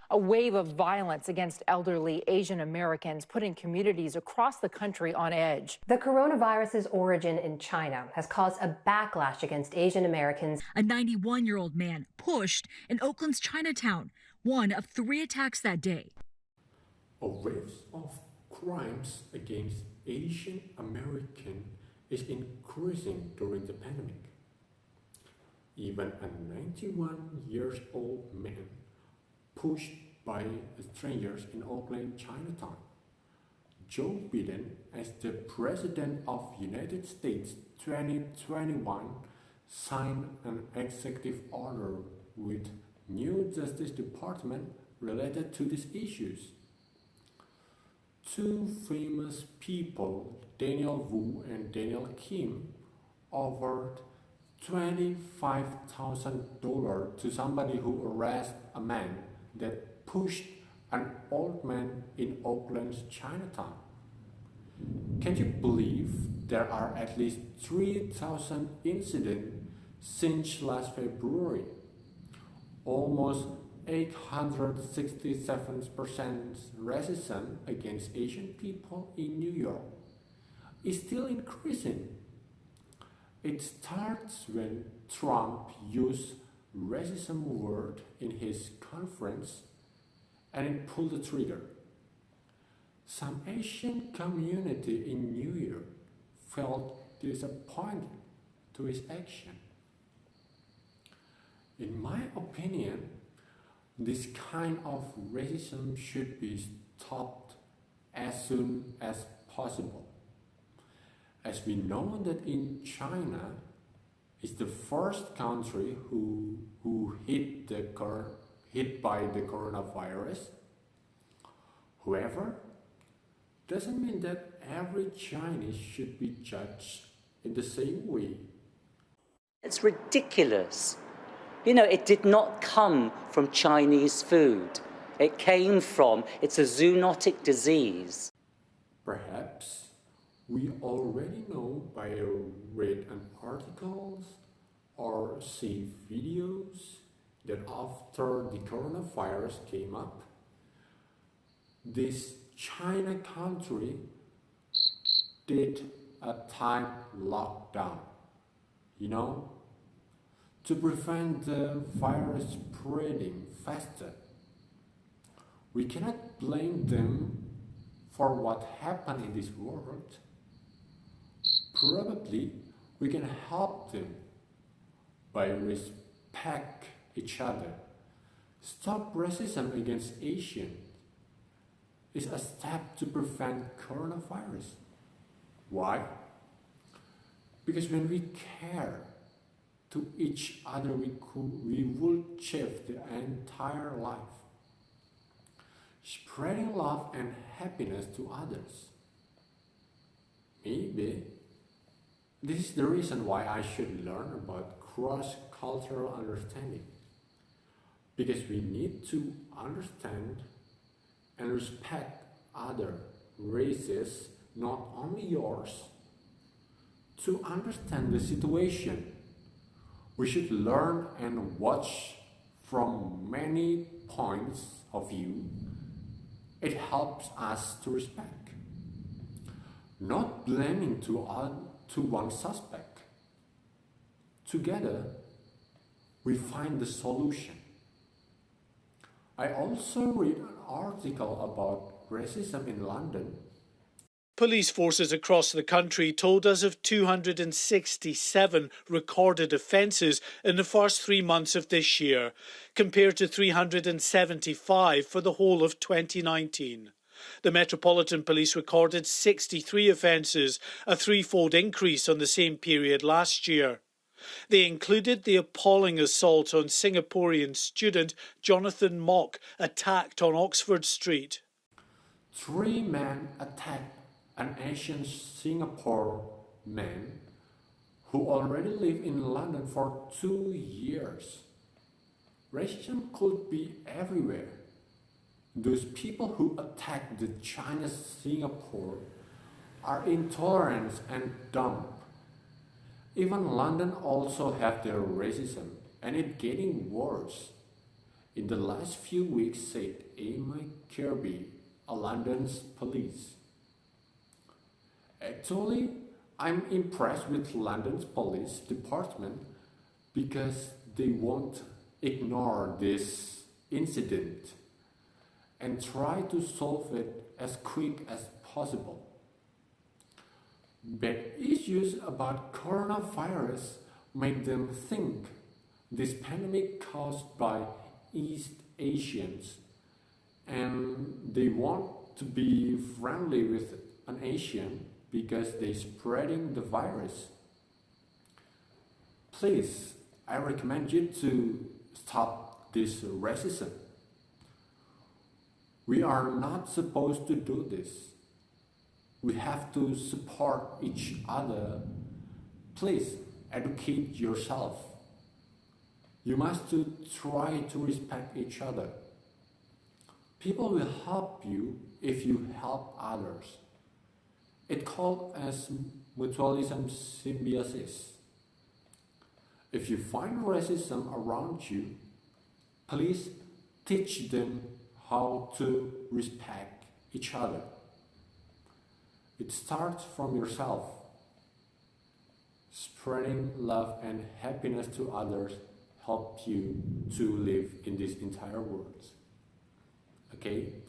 A wave of violence against elderly Asian Americans putting communities across the country on edge. The coronavirus's origin in China has caused a backlash against Asian Americans. A 91-year-old man pushed in Oakland's Chinatown, one of 3 attacks that day. A wave of crimes against Asian Americans is increasing during the pandemic. Even a 91-year-old man pushed by strangers in Oakland, Chinatown. Joe Biden, as the President of the United States 2021, signed an executive order with new Justice Department related to these issues. 2 famous people, Daniel Wu and Daniel Kim, offered $25,000 to somebody who arrested a man that pushed an old man in Oakland's Chinatown. Can you believe there are at least 3,000 incidents since last February? Almost 867% racism against Asian people in New York is still increasing. It starts when Trump used racism word in his conference and it pulled the trigger. Some Asian community in New York felt disappointed to his action. In my opinion, this kind of racism should be stopped as soon as possible. As we know that in China is the first country who hit by the coronavirus. However, doesn't mean that every Chinese should be judged in the same way. It's ridiculous. You know, it did not come from Chinese food. It's a zoonotic disease. Perhaps we already know by read an articles or see videos that after the coronavirus came up, this China country did a tight lockdown, to prevent the virus spreading faster. We cannot blame them for what happened in this world. Probably we can help them by respect each other. Stop racism against Asians is a step to prevent coronavirus. Why? Because when we care to each other, we will shift the entire life, spreading love and happiness to others. Maybe this is the reason why I should learn about cross-cultural understanding, because we need to understand and respect other races, not only yours. To understand the situation, we should learn and watch from many points of view. It helps us to respect, not blaming to one suspect. Together, we find the solution. I also read an article about racism in London. Police forces across the country told us of 267 recorded offences in the first 3 months of this year, compared to 375 for the whole of 2019. The Metropolitan Police recorded 63 offences, a threefold increase on the same period last year. They included the appalling assault on Singaporean student Jonathan Mock, attacked on Oxford Street. 3 men attacked an Asian Singapore man who already lived in London for 2 years. Racism could be everywhere. Those people who attack the China Singapore are intolerant and dumb. Even London also have their racism, and it's getting worse. in the last few weeks, said Amy Kirby, a London's police. Actually, I'm impressed with London's police department because they won't ignore this incident and try to solve it as quick as possible. But issues about coronavirus make them think this pandemic caused by East Asians, and they want to be friendly with an Asian because they're spreading the virus. Please, I recommend you to stop this racism. We are not supposed to do this. We have to support each other. Please educate yourself. You must try to respect each other. People will help you if you help others. It's called as mutualism symbiosis. If you find racism around you, please teach them how to respect each other. It starts from yourself. Spreading love and happiness to others helps you to live in this entire world. Okay?